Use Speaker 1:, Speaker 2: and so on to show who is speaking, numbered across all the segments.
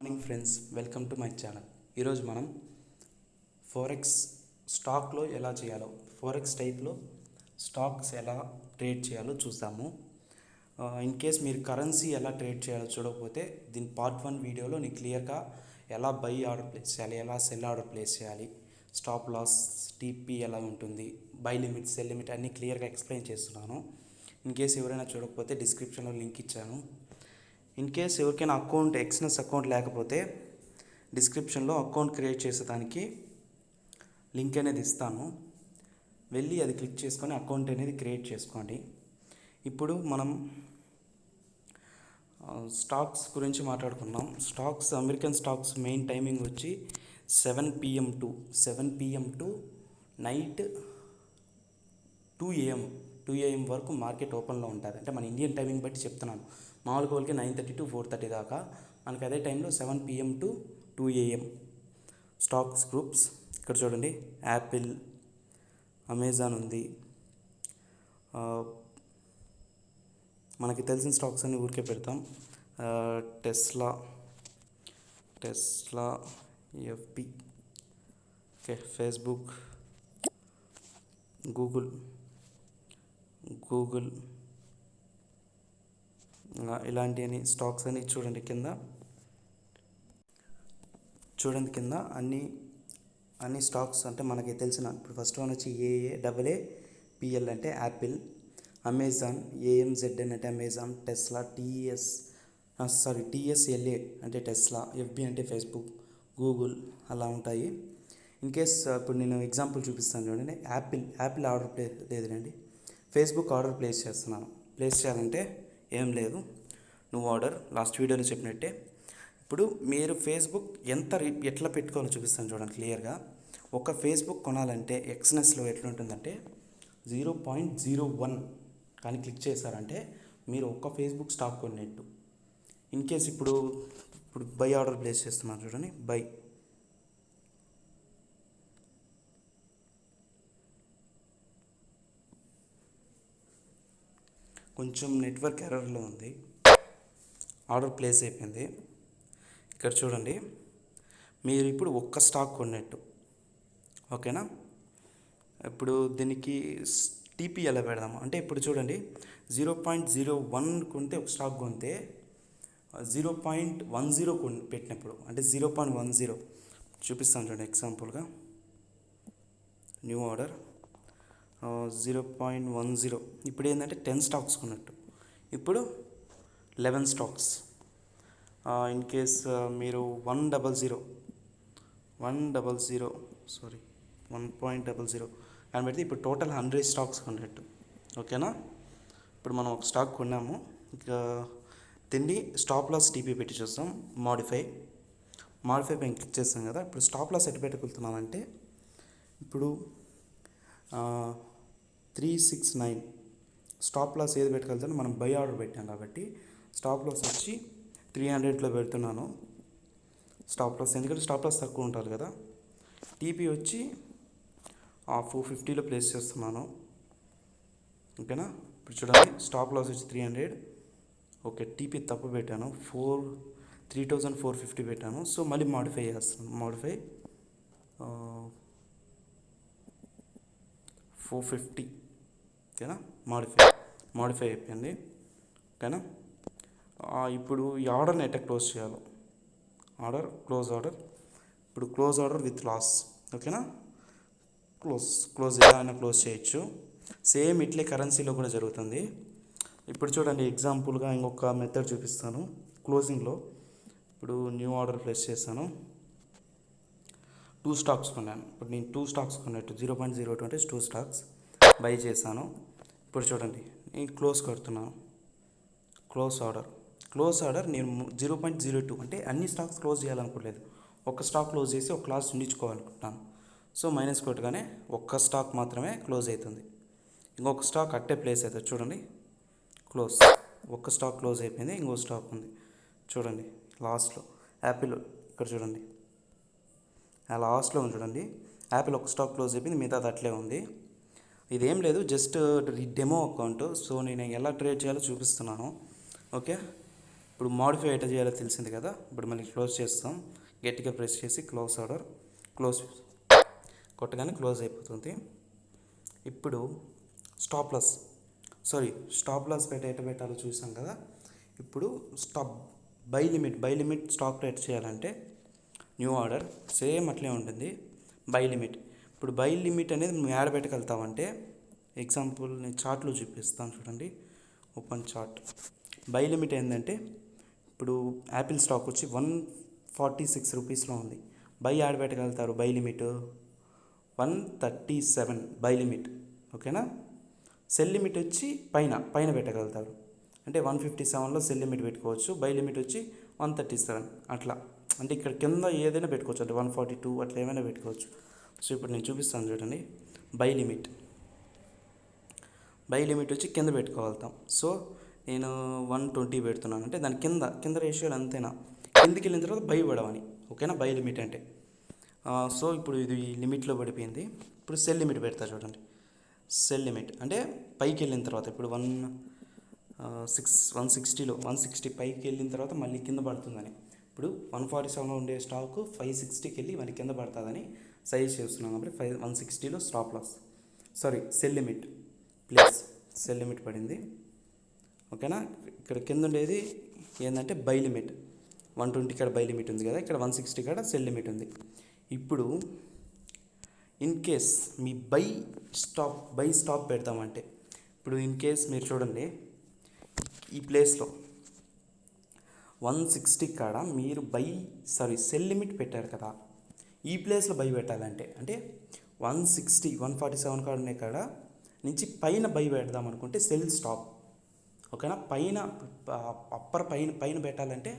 Speaker 1: Morning friends, welcome to my channel. ఈరోజు మనం forex స్టాక్లో ఎలా చేయాలో, ఫోరెక్స్ టైప్లో స్టాక్స్ ఎలా ట్రేడ్ చేయాలో చూద్దాము. ఇన్ కేస్ మీరు కరెన్సీ ఎలా ట్రేడ్ చేయాలో చూడకపోతే దీని పార్ట్ 1 వీడియోలో నేను క్లియర్గా ఎలా బై ఆర్డర్ ప్లేస్ చేయాలి, ఎలా సెల్ ఆర్డర్ ప్లేస్ చేయాలి, స్టాప్ లాస్, టీపీ ఎలా ఉంటుంది, బై లిమిట్, సెల్ లిమిట్ అన్నీ క్లియర్గా ఎక్స్ప్లెయిన్ చేస్తున్నాను. ఇన్ కేస్ ఎవరైనా చూడకపోతే డిస్క్రిప్షన్లో లింక్ ఇచ్చాను. ఇన్ కేస్ ఎవరికైనా అకౌంట్ ఎక్స్నెస్ అకౌంట్ లేకపోతే డిస్క్రిప్షన్లో అకౌంట్ క్రియేట్ చేసేదానికి లింక్ అనేది ఇస్తాను. వెళ్ళి అది క్లిక్ చేసుకొని అకౌంట్ అనేది క్రియేట్ చేసుకోండి. ఇప్పుడు మనం స్టాక్స్ గురించి మాట్లాడుకున్నాం. Stocks, American stocks main timing వచ్చి 7 PM టు నైట్ 2 AM వరకు మార్కెట్ ఓపెన్లో ఉంటుంది. అంటే మన ఇండియన్ టైమింగ్ బట్టి చెప్తున్నాను. మామూలుగా వాళ్ళకి 9:30 to 4:30 దాకా, మనకి అదే టైంలో 7 PM to 2 AM stocks groups. ఇక్కడ చూడండి, యాపిల్, అమెజాన్ ఉంది. మనకి తెలిసిన స్టాక్స్ అన్ని ఊరికే పెడతాం. Tesla, FB, okay, Facebook, Google ఇలాంటి అన్ని స్టాక్స్ అని చూడండి. కింద అన్ని స్టాక్స్ అంటే మనకి తెలిసిన. ఇప్పుడు ఫస్ట్ వన్ వచ్చి AAPL అంటే యాపిల్, అమెజాన్, AMZN అంటే అమెజాన్, టెస్లా, TSLA అంటే టెస్లా, FB అంటే ఫేస్బుక్, గూగుల్ అలా ఉంటాయి. ఇన్ కేస్ ఇప్పుడు నేను ఎగ్జాంపుల్ చూపిస్తాను చూడండి. యాపిల్ ఆర్డర్ లేదండి, ఫేస్బుక్ ఆర్డర్ ప్లేస్ చేస్తున్నాను. ప్లేస్ చేయాలంటే ఏం లేదు, నువ్వు ఆర్డర్ లాస్ట్ వీడియోలో చెప్పినట్టే. ఇప్పుడు మీరు ఫేస్బుక్ ఎట్లా పెట్టుకోవాలో చూపిస్తాను చూడండి క్లియర్గా. ఒక ఫేస్బుక్ కొనాలంటే ఎక్స్నెస్లో ఎట్లుంటుందంటే 0.01 కానీ క్లిక్ చేశారంటే మీరు ఒక్క ఫేస్బుక్ స్టాక్ కొన్నట్టు. ఇన్ కేస్ ఇప్పుడు బై ఆర్డర్ ప్లేస్ చేస్తున్నాను చూడండి. బై కొంచెం నెట్వర్క్ ఎర్రర్లో ఉంది. ఆర్డర్ ప్లేస్ అయిపోయింది. ఇక్కడ చూడండి, మీరు ఇప్పుడు ఒక్క స్టాక్ కొన్నట్టు, ఓకేనా. ఇప్పుడు దీనికి టీపీ ఎలా పెడదాము అంటే, ఇప్పుడు చూడండి 0.01 కొంటే ఒక స్టాక్ కొంటే 0.10 పెట్టినప్పుడు అంటే 0.10 చూపిస్తాను చూడండి. ఎగ్జాంపుల్గా న్యూ ఆర్డర్ 0.10. ఇప్పుడు ఏంటంటే 10 స్టాక్స్ కొన్నట్టు. ఇప్పుడు 11 స్టాక్స్. ఇన్ కేస్ మీరు 1.00 అని పెడితే ఇప్పుడు టోటల్ 100 స్టాక్స్ కొన్నట్టు, ఓకేనా. ఇప్పుడు మనం ఒక స్టాక్ కొన్నాము. ఇక దీన్ని స్టాప్ లాస్ టీపీ పెట్టి చూస్తాం. మాడిఫై పైన క్లిక్ చేస్తాం కదా. ఇప్పుడు స్టాప్ లాస్ ఎటు పెట్టుకెళ్తున్నామంటే, ఇప్పుడు 369 స్టాప్ లాస్ ఏది పెట్టుకెళ్తాను, మనం బై ఆర్డర్ పెట్టాం కాబట్టి స్టాప్ లాస్ వచ్చి 300లో పెడుతున్నాను స్టాప్ లాస్, ఎందుకంటే స్టాప్ లాస్ తక్కువ ఉంటుంది కదా. టీపీ వచ్చి 450లో ప్లేస్ చేస్తున్నాను, ఓకేనా. ఇప్పుడు చూడండి, స్టాప్ లాస్ వచ్చి 300, ఓకే. టీపీ తప్పు పెట్టాను, 3450 పెట్టాను. సో మళ్ళీ మాడిఫై చేస్తాను. మాడిఫై 450, ఓకేనా. మాడిఫై అయిపోయింది, ఓకేనా. ఇప్పుడు ఈ ఆర్డర్ని ఎట్లా క్లోజ్ చేయాలో, క్లోజ్ ఆర్డర్. ఇప్పుడు క్లోజ్ ఆర్డర్ విత్ లాస్, ఓకేనా. క్లోజ్ ఎలా అయినా క్లోజ్ చేయొచ్చు. సేమ్ ఇట్లే కరెన్సీలో కూడా జరుగుతుంది. ఇప్పుడు చూడండి, ఎగ్జాంపుల్గా ఇంకొక మెథడ్ చూపిస్తాను క్లోజింగ్లో. ఇప్పుడు న్యూ ఆర్డర్ ప్లేస్ చేస్తాను. 2 స్టాక్స్ కొన్నాను. ఇప్పుడు నేను 2 స్టాక్స్ కొన్నట్టు 0.02 అంటే 2 స్టాక్స్ బై చేశాను. ఇప్పుడు చూడండి, నేను క్లోజ్ కడుతున్నాను. క్లోజ్ ఆర్డర్ నేను 0.02 అంటే అన్ని స్టాక్స్ క్లోజ్ చేయాలనుకోలేదు, ఒక్క స్టాక్ క్లోజ్ చేసి ఒక క్లాస్ ఉండించుకోవాలనుకుంటున్నాను. సో మైనస్ కొట్టగానే ఒక్క స్టాక్ మాత్రమే క్లోజ్ అవుతుంది, ఇంకొక స్టాక్ అట్టే ప్లేస్ అవుతుంది. చూడండి, ఒక్క స్టాక్ క్లోజ్ అయిపోయింది, ఇంకో స్టాక్ ఉంది. చూడండి లాస్ట్లో యాపిల్, ఇక్కడ చూడండి లాస్ట్లో ఉంది చూడండి. యాపిల్ ఒక స్టాక్ క్లోజ్ అయిపోయింది, మిగతా అది అట్లే ఉంది. ఇదేం లేదు, జస్ట్ డెమో అకౌంట్. సో నేను ఎలా ట్రేడ్ చేయాలో చూపిస్తున్నాను, ఓకే. ఇప్పుడు మాడిఫై ఎట్లా చేయాలో తెలిసింది కదా. ఇప్పుడు మళ్ళీ క్లోజ్ చేస్తాం, గట్టిగా ప్రెస్ చేసి క్లోజ్ ఆర్డర్ క్లోజ్ కొట్టగానే క్లోజ్ అయిపోతుంది. ఇప్పుడు స్టాప్ లాస్ ఎట్లా పెట్టాలో చూసాం కదా. ఇప్పుడు బై లిమిట్ స్టాప్ ఎట్ చేయాలంటే న్యూ ఆర్డర్ సేమ్ అట్లే ఉంటుంది. బై లిమిట్ ఇప్పుడు బై లిమిట్ అనేది మేము యాడ్ పెట్టగలుగుతామంటే ఎగ్జాంపుల్ నేను చార్ట్లో చూపిస్తాను చూడండి. Open chart. బై లిమిట్ ఏంటంటే ఇప్పుడు యాపిల్ స్టాక్ వచ్చి 146 రూపీస్లో ఉంది. బై యాడ్ పెట్టగలుగుతారు. Buy limit 137 buy limit. ఓకేనా. సెల్ లిమిట్ వచ్చి పైన పెట్టగలుగుతారు. అంటే 157లో సెల్ లిమిట్ పెట్టుకోవచ్చు. బై లిమిట్ వచ్చి 137 అట్లా. అంటే ఇక్కడ కింద ఏదైనా పెట్టుకోవచ్చు, అంటే 142 అట్లా ఏమైనా పెట్టుకోవచ్చు. సో ఇప్పుడు నేను చూపిస్తాను చూడండి. బై లిమిట్ వచ్చి కింద పెట్టుకోగలుగుతాం. సో నేను 120 పెడుతున్నాను అంటే దాని కింద రేషియోలు అంతేనా, కిందికి వెళ్ళిన తర్వాత బై పడవని. ఓకేనా. బై లిమిట్ అంటే సో ఇప్పుడు ఇది లిమిట్లో పడిపోయింది. ఇప్పుడు సెల్ లిమిట్ పెడతా చూడండి. సెల్ లిమిట్ అంటే పైకి వెళ్ళిన తర్వాత ఇప్పుడు 160 పైకి వెళ్ళిన తర్వాత మళ్ళీ కింద పడుతుందని. ఇప్పుడు 147లో ఉండే స్టాక్ 560కి వెళ్ళి మళ్ళీ కింద పడుతుందని సజెస్ట్ చేస్తున్నాం. కాబట్టి 160లో stop loss sell limit sell limit పడింది. ఓకేనా. ఇక్కడ కింద ఉండేది ఏంటంటే బై లిమిట్ 120 కాడ బై లిమిట్ ఉంది కదా, ఇక్కడ 160 కాడ సెల్ లిమిట్ ఉంది. ఇప్పుడు ఇన్ కేస్ మీ బై స్టాప్ పెడతామంటే ఇప్పుడు ఇన్ కేస్ మీరు చూడండి ఈ ప్లేస్లో 160 కాడ మీరు సెల్ లిమిట్ పెట్టారు కదా, ఈ ప్లేస్లో బై పెట్టాలంటే అంటే 147 కాడ ఉండే కాడ నుంచి పైన బై పెడదాం అనుకుంటే సెల్ స్టాప్. ఓకేనా. పైన పెట్టాలంటే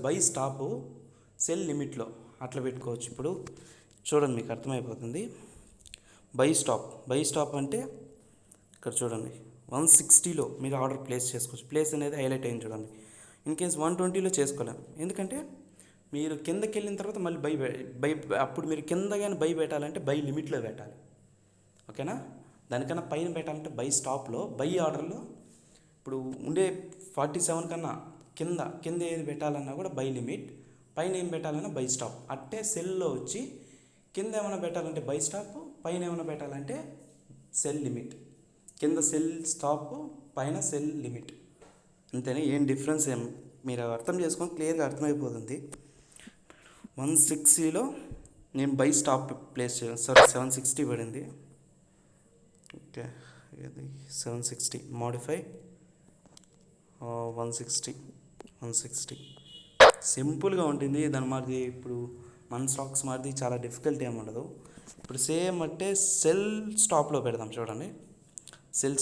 Speaker 1: బై స్టాప్ సెల్ లిమిట్లో అట్లా పెట్టుకోవచ్చు. ఇప్పుడు చూడండి మీకు అర్థమైపోతుంది. బై స్టాప్ అంటే ఇక్కడ చూడండి 160లో మీరు ఆర్డర్ ప్లేస్ చేసుకోవచ్చు. ప్లేస్ అనేది హైలైట్ అయింది చూడండి. ఇన్ కేస్ 120లో చేసుకోలేము, ఎందుకంటే మీరు కిందకి వెళ్ళిన తర్వాత మళ్ళీ బై అప్పుడు మీరు కింద కానీ బై పెట్టాలంటే బై లిమిట్లో పెట్టాలి. ఓకేనా. దానికన్నా పైన పెట్టాలంటే బై స్టాప్లో బై ఆర్డర్లో ఇప్పుడు ఉండే 47 కన్నా కింద ఏది పెట్టాలన్నా కూడా బై లిమిట్, పైన ఏం పెట్టాలన్నా బై స్టాప్. అట్టే సెల్లో వచ్చి కింద ఏమైనా పెట్టాలంటే బై స్టాప్, పైన ఏమైనా పెట్టాలంటే సెల్ లిమిట్. కింద సెల్ స్టాప్, పైన సెల్ లిమిట్. అంతేనే, ఏం డిఫరెన్స్ మీరు అర్థం చేసుకొని క్లియర్గా అర్థమైపోతుంది. 160లో నేను బై స్టాప్ ప్లేస్ 760 పడింది. ఓకే, ఇది 760 మాడిఫై 160 సింపుల్గా ఉంటుంది. దాని మాది ఇప్పుడు మన స్టాక్స్ మాది చాలా డిఫికల్ట్ ఏమి ఉండదు. ఇప్పుడు సేమ్ అంటే సెల్ స్టాప్లో పెడదాం చూడండి. సెల్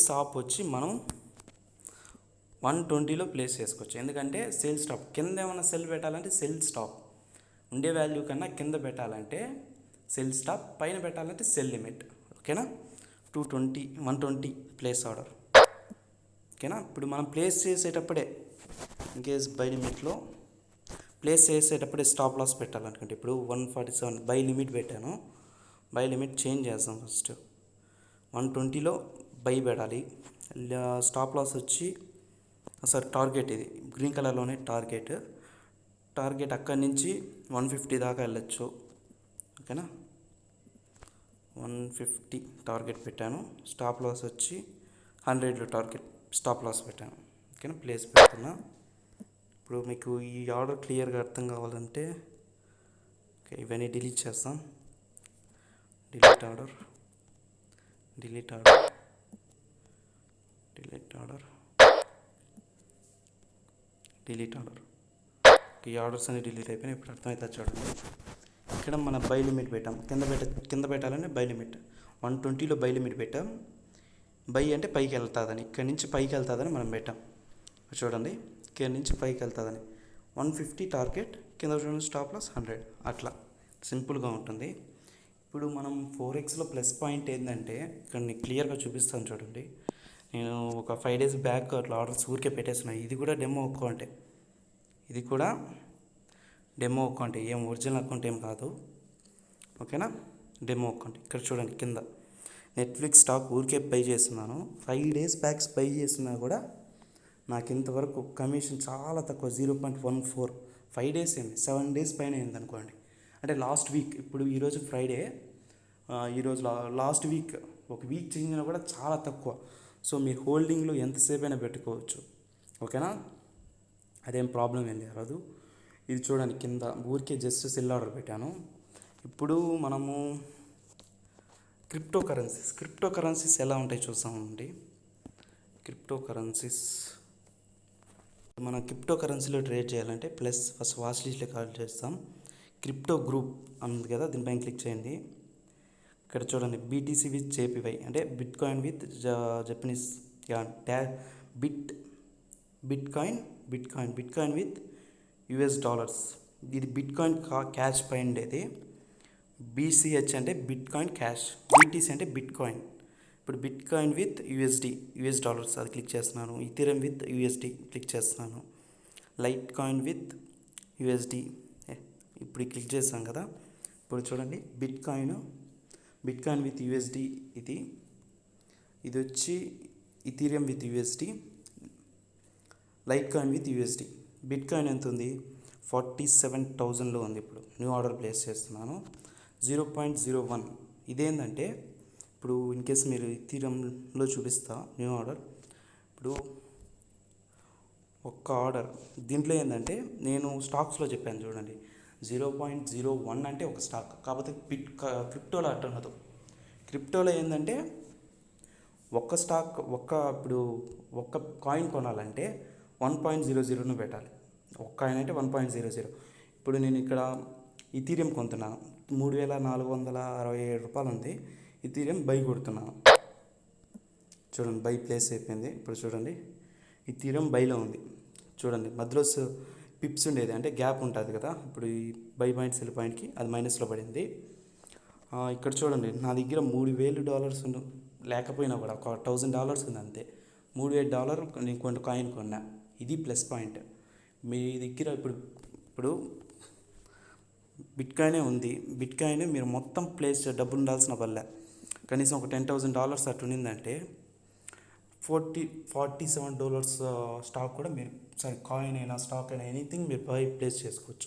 Speaker 1: స్టాప్ వచ్చి మనం 120లో ప్లేస్ చేసుకోవచ్చు. ఎందుకంటే సెల్ స్టాప్ కింద ఏమైనా సెల్ పెట్టాలంటే సెల్ స్టాప్ ఉండే వాల్యూ కన్నా కింద పెట్టాలంటే సెల్ స్టాప్, పైన పెట్టాలంటే సెల్ లిమిట్. ఓకేనా. 120 ప్లేస్ ఆర్డర్. ఓకేనా. ఇప్పుడు మనం ప్లేస్ చేసేటప్పుడే ఇన్కేస్ బై లిమిట్లో ప్లేస్ చేసేటప్పుడే స్టాప్ లాస్ పెట్టాలనుకుంటే ఇప్పుడు 147 బై లిమిట్ పెట్టాను. బై లిమిట్ చేంజ్ చేస్తాం. ఫస్ట్ 120లో బై పెట్టాలి. స్టాప్ లాస్ వచ్చి టార్గెట్, ఇది గ్రీన్ కలర్లోనే టార్గెట్ అక్కడి నుంచి 150 దాకా వెళ్ళచ్చు. ఓకేనా. 150 టార్గెట్ పెట్టాను. స్టాప్ లాస్ వచ్చి 100లో స్టాప్ లాస్ పెట్టాను. ఓకేనా. ప్లేస్ పెడుతున్నా. ఇప్పుడు మీకు ఈ ఆర్డర్ క్లియర్గా అర్థం కావాలంటే ఇవన్నీ డిలీట్ చేస్తాం. డిలీట్ ఆర్డర్ ఈ ఆర్డర్స్ అన్ని డిలీట్ అయిపోయినాయి. ఇప్పుడు అర్థమవుతుంది చూడండి. ఇక్కడ మన బై లిమిట్ పెట్టాం. కింద పెట్టాలని బై లిమిట్ 120లో బై లిమిట్ పెట్టాం. బై అంటే పైకి వెళ్తుందని, ఇక్కడి నుంచి పైకి వెళ్తుందని మనం పెట్టాం చూడండి. ఇక్కడి నుంచి పైకి వెళ్తుందని 150 టార్గెట్, కింద చూడండి స్టాప్ లాస్ 100. అట్లా సింపుల్గా ఉంటుంది. ఇప్పుడు మనం 4Xలో ప్లస్ పాయింట్ ఏంటంటే ఇక్కడ నేను క్లియర్గా చూపిస్తాను చూడండి. నేను ఒక 5 days బ్యాక్ అట్లా ఆర్డర్స్ ఊరికే పెట్టేస్తున్నాను. ఇది కూడా డెమో అకౌంట్, ఏం ఒరిజినల్ అకౌంట్ ఏం కాదు. ఓకేనా. Demo account. ఇక్కడ చూడండి కింద నెట్ఫ్లిక్స్ స్టాక్ ఊరికే బై చేస్తున్నాను. 5 డేస్ బ్యాక్స్ బై చేసినా కూడా నాకు ఇంతవరకు కమిషన్ చాలా తక్కువ, 0.14. 5 డేస్ ఏంటి, 7 డేస్ పైన అయింది అనుకోండి. అంటే లాస్ట్ వీక్, ఇప్పుడు ఈరోజు ఫ్రైడే, ఈరోజు లాస్ట్ వీక్ ఒక వీక్ చేంజ్ అయినా కూడా చాలా తక్కువ. సో మీరు హోల్డింగ్లో ఎంతసేపు అయినా పెట్టుకోవచ్చు. ఓకేనా, అదేం ప్రాబ్లం ఏం లేదు. ఇది చూడండి, కింద ఊరికే జస్ట్ సెల్ ఆర్డర్ పెట్టాను. ఇప్పుడు మనము క్రిప్టో కరెన్సీస్ ఎలా ఉంటాయి చూసామండి. మనం క్రిప్టో కరెన్సీలో ట్రేడ్ చేయాలంటే ఫస్ట్ వాచ్ లిస్ట్లో కాల్ చేస్తాం. క్రిప్టో గ్రూప్ ఉంది కదా, దీనిపైన క్లిక్ చేయండి. ఇక్కడ చూడండి, బీటీసీ విత్ జేపీవై అంటే bit coin with Japanese bit coin with US dollars. ఇది బిట్ కాయిన్ క్యాష్ పై ఉండేది. బీసీహెచ్ అంటే బిట్ కాయిన్ క్యాష్, బీటీసీ అంటే బిట్ కాయిన్. ఇప్పుడు bit coin with US dollars అది క్లిక్ చేస్తున్నాను. ఇథీరియం విత్ యూఎస్డి క్లిక్ చేస్తున్నాను. Light coin with USD ఇప్పుడు click చేస్తాం కదా. ఇప్పుడు చూడండి, బిట్ కాయిన్ విత్ యూఎస్డి, ఇది వచ్చి Ethereum with USD, light coin with USD. Bit coin ఎంత ఉంది, 47,000లో ఉంది. ఇప్పుడు న్యూ ఆర్డర్ ప్లేస్ చేస్తున్నాను. 0.01. ఇదేంటంటే ఇప్పుడు ఇన్కేస్ మీరు ఇథీరియంలో చూపిస్తా న్యూ ఆర్డర్. ఇప్పుడు ఒక్క ఆర్డర్ దీంట్లో ఏంటంటే నేను స్టాక్స్లో చెప్పాను చూడండి, 0.01 అంటే ఒక స్టాక్. కాకపోతే క్రిప్టోలో అట్ట ఉండదు. క్రిప్టోలో ఏంటంటే ఇప్పుడు ఒక్క కాయిన్ కొనాలంటే 1.00ను పెట్టాలి. ఒక కాయిన్ అంటే 1.00. ఇప్పుడు నేను ఇక్కడ ఇథీరియం కొంటున్నాను, 3,467 రూపాయలు ఉంది. ఇథీరియం బై కొడుతున్నాను. చూడండి, బై ప్లేస్ అయిపోయింది. ఇప్పుడు చూడండి, ఇథీరియం బైలో ఉంది. చూడండి, మధ్యలో పిప్స్ ఉండేది అంటే గ్యాప్ ఉంటుంది కదా. ఇప్పుడు ఈ బై పాయింట్ సెల్ పాయింట్కి అది మైనస్లో పడింది. ఇక్కడ చూడండి, నా దగ్గర $3,000 లేకపోయినా కూడా ఒక $1,000 ఉంది అంతే. $3,000 నేను కొన్ని కాయిన్ కొన్నా. ఇది ప్లస్ పాయింట్. మీ దగ్గర ఇప్పుడు బిట్ కాయినే ఉంది. బిట్ కాయిన్ మీరు మొత్తం ప్లేస్ డబ్బులు ఉండాల్సిన వల్ల కనీసం ఒక $10,000 అటు ఉన్నిందంటే $47 స్టాక్ కూడా మీరు కాయిన్ అయినా స్టాక్ అయినా ఎనీథింగ్ మీరు బై ప్లేస్ చేసుకోవచ్చు.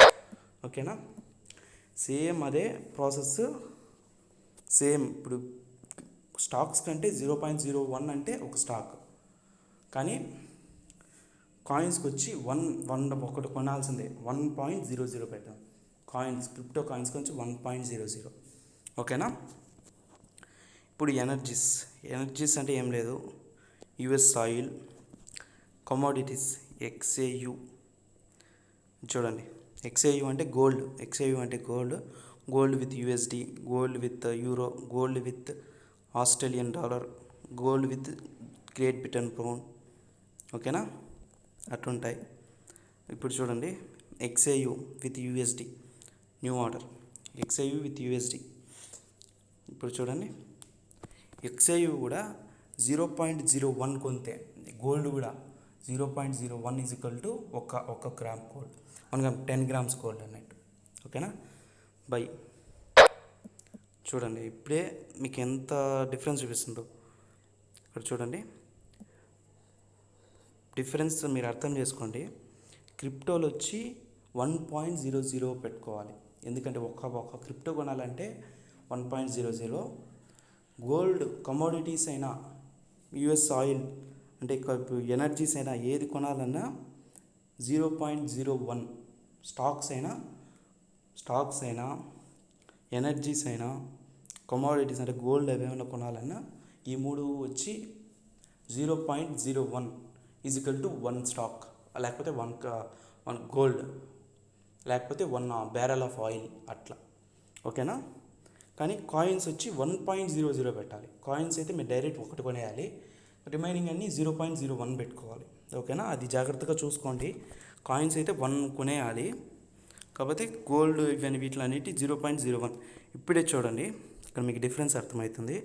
Speaker 1: ఓకేనా, సేమ్ అదే ప్రాసెస్. సేమ్ ఇప్పుడు స్టాక్స్ కంటే 0.01 అంటే ఒక స్టాక్, కానీ కాయిన్స్కి వచ్చి ఒకటి కొనాల్సిందే 1.00 పెట్టాం. క్రిప్టో కాయిన్స్కి వచ్చి 1.00. ఓకేనా, ఇప్పుడు ఎనర్జీస్ అంటే ఏం లేదు, యుఎస్ ఆయిల్, కమోడిటీస్, XAU. చూడండి, XAU అంటే gold with USD, gold with euro, gold with Australian dollar, gold with great Britain pound. ఓకేనా, అట్లుంటాయి. ఇప్పుడు చూడండి, XAU with USD new order, XAU with USD. ఇప్పుడు చూడండి, XAU కూడా 0.01 కొంతే. గోల్డ్ కూడా 0.01 ఈజ్ ఈక్వల్ టు ఒక గ్రామ్ గోల్డ్, 10 grams గోల్డ్ అన్నట్టు. ఓకేనా, బై. చూడండి, ఇప్పుడే మీకు ఎంత డిఫరెన్స్ చూపిస్తుందో. ఇక్కడ చూడండి, డిఫరెన్స్ మీరు అర్థం చేసుకోండి. క్రిప్టోలో వచ్చి 1.00 పెట్టుకోవాలి, ఎందుకంటే ఒక క్రిప్టో కొనాలంటే 1.00. గోల్డ్, కమోడిటీస్ అయినా, యుఎస్ ఆయిల్ అంటే ఎనర్జీస్ అయినా ఏది కొనాలన్నా 0.01. స్టాక్స్ అయినా ఎనర్జీస్ అయినా కమోడిటీస్ అంటే గోల్డ్ అవి ఏమైనా కొనాలన్నా ఈ మూడు వచ్చి 0.01 ఈజ్ ఈక్వల్ టు 1 స్టాక్, లేకపోతే 1 గోల్డ్, లేకపోతే 1 బ్యారెల్ ఆఫ్ ఆయిల్ అట్లా. ఓకేనా, కానీ కాయిన్స్ వచ్చి 1.00 పెట్టాలి. కాయిన్స్ అయితే మీరు డైరెక్ట్ ఒకటి కొనేయాలి, రిమైనింగ్ అన్నీ 0.01 పెట్టుకోవాలి. ఓకేనా, అది జాగ్రత్తగా చూసుకోండి. కాయిన్స్ అయితే 1 కొనేయాలి, కాకపోతే గోల్డ్ ఇవన్నీ వీటిలన్నిటి 0.01. ఇప్పుడే చూడండి, ఇక్కడ మీకు డిఫరెన్స్ అర్థమవుతుంది.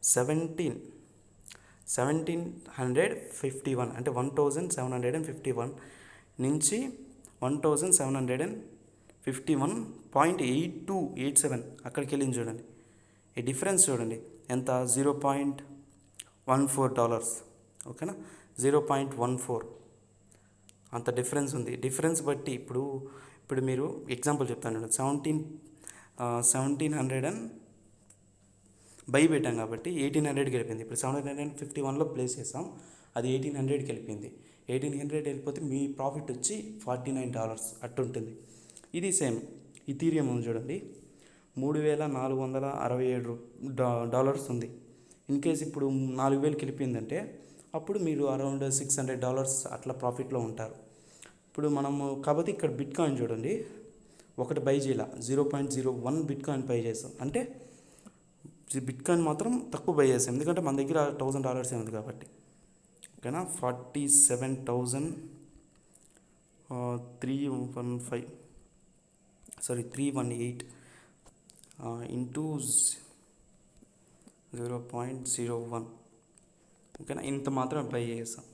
Speaker 1: 1751 అంటే 1751 నుంచి 1751.8287 అక్కడికి వెళ్ళింది. చూడండి, ఈ డిఫరెన్స్ చూడండి, ఎంత $0.14. ఓకేనా, 0.14 అంత డిఫరెన్స్ ఉంది. డిఫరెన్స్ బట్టి ఇప్పుడు మీరు ఎగ్జాంపుల్ చెప్తాను. 1700 అండ్ బై పెట్టాం కాబట్టి 1800కి వెళ్ళిపోయింది. ఇప్పుడు 751లో ప్లేస్ చేసాం, అది 1800కి వెళ్ళిపోయింది. 1800 వెళ్ళిపోతే మీ ప్రాఫిట్ వచ్చి $49 అట్టు ఉంటుంది. ఇది సేమ్ ఇథీరియం ఉంది చూడండి, $3,467 ఉంది. ఇన్ కేస్ ఇప్పుడు 4000కి వెళ్ళిపోయిందంటే అప్పుడు మీరు అరౌండ్ $600 అట్లా ప్రాఫిట్లో ఉంటారు. ఇప్పుడు మనము కాబట్టి ఇక్కడ బిట్ కాయిన్ చూడండి, ఒకటి బై చేయాల 0.01 బిట్ కాయిన్ బై చేస్తాం. అంటే బిట్ కాయిన్ మాత్రం తక్కువ బై చేస్తాం, ఎందుకంటే మన దగ్గర $1000 ఉంది కాబట్టి. ఓకేనా, 318 ఇంటూ 0.01. ఓకేనా, ఇంత మాత్రమే బై చేస్తాం,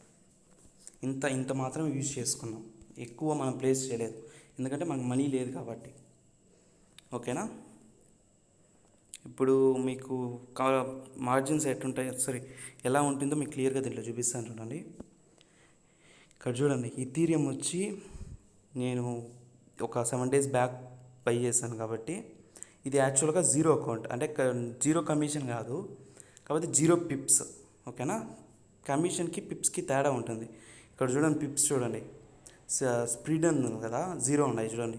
Speaker 1: ఇంత మాత్రమే యూజ్ చేసుకున్నాం, ఎక్కువ మనం ప్లేస్ చేయలేదు, ఎందుకంటే మనకు మనీ లేదు కాబట్టి. ఓకేనా, ఇప్పుడు మీకు మార్జిన్స్ ఎట్లుంటాయి, ఎలా ఉంటుందో మీకు క్లియర్గా దీంట్లో చూపిస్తాను చూడండి. ఇక్కడ చూడండి, ఇథీరియం వచ్చి నేను ఒక 7 days బ్యాక్ బై చేశాను కాబట్టి ఇది యాక్చువల్గా జీరో అకౌంట్, అంటే జీరో కమిషన్ కాదు కాబట్టి 0 pips. ఓకేనా, కమిషన్కి పిప్స్కి తేడా ఉంటుంది. ఇక్కడ చూడండి, పిప్స్ చూడండి, స్ప్రెడ్ ఉంది కదా, 0 ఉన్నాయి చూడండి.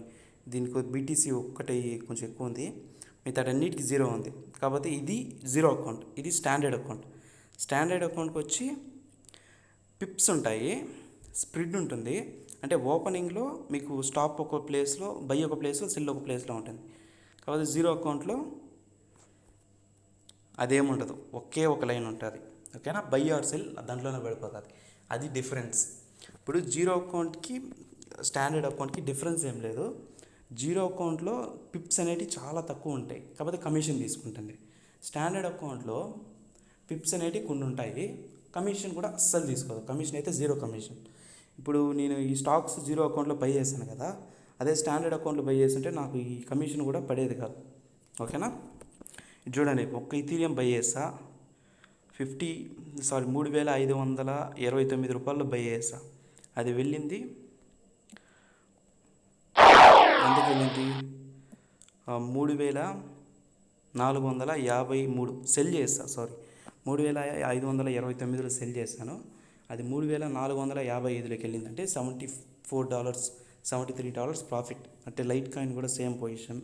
Speaker 1: దీనికి బీటీసీ ఒక్కటి కొంచెం ఎక్కువ ఉంది, మిగతా అన్నిటికీ 0 ఉంది. కాబట్టి ఇది జీరో అకౌంట్, ఇది స్టాండర్డ్ అకౌంట్. స్టాండర్డ్ అకౌంట్కి వచ్చి పిప్స్ ఉంటాయి, స్ప్రెడ్ ఉంటుంది. అంటే ఓపెనింగ్లో మీకు స్టాప్ ఒక ప్లేస్లో, బై ఒక ప్లేస్లో, సెల్ ఒక ప్లేస్లో ఉంటుంది. కాబట్టి జీరో అకౌంట్లో అదేముండదు, ఒకే ఒక లైన్ ఉంటుంది. ఓకేనా, బై ఆర్ సెల్ దాంట్లోనే పడిపోతుంది, అది డిఫరెన్స్. ఇప్పుడు జీరో అకౌంట్కి స్టాండర్డ్ అకౌంట్కి డిఫరెన్స్ ఏం లేదు. జీరో అకౌంట్లో పిప్స్ అనేవి చాలా తక్కువ ఉంటాయి కాబట్టి కమిషన్ తీసుకుంటుంది. స్టాండర్డ్ అకౌంట్లో పిప్స్ అనేవి కొన్ని ఉంటాయి, కమిషన్ కూడా అస్సలు తీసుకోదు. కమిషన్ అయితే 0 కమిషన్. ఇప్పుడు నేను ఈ స్టాక్స్ జీరో అకౌంట్లో బై చేశాను కదా, అదే స్టాండర్డ్ అకౌంట్లో బై చేస్తుంటే నాకు ఈ కమిషన్ కూడా పడేది కాదు. ఓకేనా, చూడండి, ఒక్క ఇథీరియం బై చేస్తా, $3,529 బై చేస్తా, అది వెళ్ళింది ఎందుకు వెళ్ళింది, 3,453 సెల్ చేస్తా, 3,529లో సెల్ చేస్తాను, అది 3,455లోకి వెళ్ళిందంటే $74 $73 ప్రాఫిట్. అంటే లైట్ కాయిన్ కూడా సేమ్ పొజిషన్.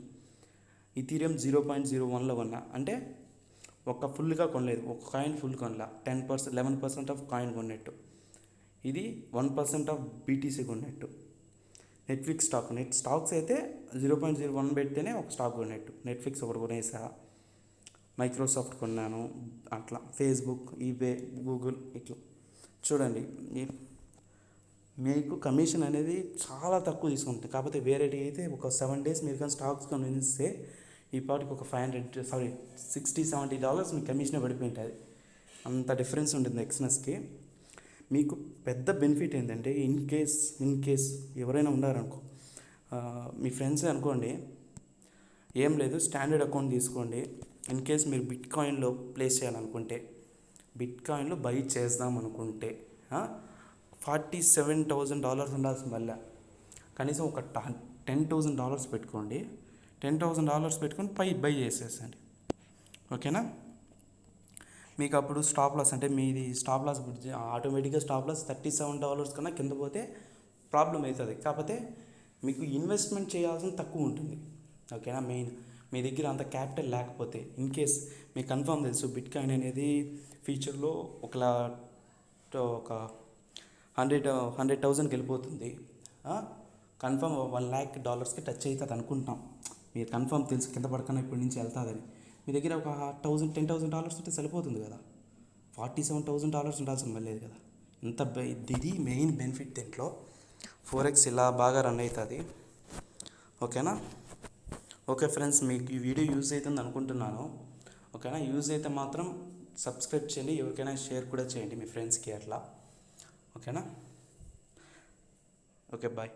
Speaker 1: ఇథీరియం 0.01లో కొన్నా, అంటే ఒక ఫుల్గా కొనలేదు, ఒక కాయిన్ ఫుల్ కొనలా, 11% ఆఫ్ కాయిన్ కొన్నట్టు. ఇది 1% ఆఫ్ బీటీసీ కొన్నట్టు. నెట్ఫ్లిక్స్ స్టాక్స్ అయితే 0.01 పెడితేనే ఒక స్టాక్ కొన్నట్టు. నెట్ఫ్లిక్స్ ఒకటి కొనేసా, మైక్రోసాఫ్ట్ కొన్నాను, అట్లా ఫేస్బుక్, ఈబే, గూగుల్, ఇట్లా చూడండి. మీకు కమిషన్ అనేది చాలా తక్కువ తీసుకుంటుంది. కాకపోతే వేరే అయితే ఒక 7 days మీరు కానీ స్టాక్స్ కొనిస్తే ఈ పాటికి ఒక $60-70 మీకు కమిషనే పడిపోయి ఉంటుంది. అంత డిఫరెన్స్ ఉంటుంది ఎక్స్నెస్కి. మీకు పెద్ద బెనిఫిట్ ఏంటంటే ఇన్ కేస్ ఎవరైనా ఉన్నారనుకో, మీ ఫ్రెండ్సే అనుకోండి, ఏం లేదు, స్టాండర్డ్ అకౌంట్ తీసుకోండి. ఇన్ కేస్ మీరు బిట్ కాయిన్లో ప్లేస్ చేయాలనుకుంటే, బిట్ కాయిన్లో బై చేద్దాం అనుకుంటే $47,000 ఉండాల్సింది. మళ్ళీ కనీసం ఒక $10,000 పెట్టుకోండి. $10,000 పెట్టుకొని బై చేసేసండి. ఓకేనా, మీకు అప్పుడు స్టాప్ లాస్, అంటే మీది స్టాప్ లాస్ ఆటోమేటిక్గా స్టాప్ లాస్ $37 కన్నా కింద పోతే ప్రాబ్లం అవుతుంది. కాకపోతే మీకు ఇన్వెస్ట్మెంట్ చేయాల్సిన తక్కువ ఉంటుంది. ఓకేనా, మెయిన్ మీ దగ్గర అంత క్యాపిటల్ లేకపోతే, ఇన్ కేస్ మీకు కన్ఫర్మ్ తెలుసు బిట్ కాయిన్ అనేది ఫ్యూచర్లో ఒక 100,000కి వెళ్ళిపోతుంది, కన్ఫర్మ్ $100,000కి టచ్ అవుతుంది అనుకుంటున్నాం. మీరు కన్ఫర్మ్ తెలుసు కింద పడకన్నా ఇప్పటి నుంచి వెళ్తుందని. మీ దగ్గర ఒక $10,000 ఉంటే సరిపోతుంది కదా, $47,000 ఉండాల్సిన మళ్ళీ కదా. ఇది మెయిన్ బెనిఫిట్ దీంట్లో. ఫోరెక్స్ ఇలా బాగా రన్ అవుతుంది. ఓకేనా, ఓకే ఫ్రెండ్స్, మీకు ఈ వీడియో యూజ్ అవుతుంది అనుకుంటున్నాను. ఓకేనా, యూజ్ అయితే మాత్రం సబ్స్క్రైబ్ చేయండి, ఎవరికైనా షేర్ కూడా చేయండి మీ ఫ్రెండ్స్కి అట్లా. ఓకేనా, ఓకే, బాయ్.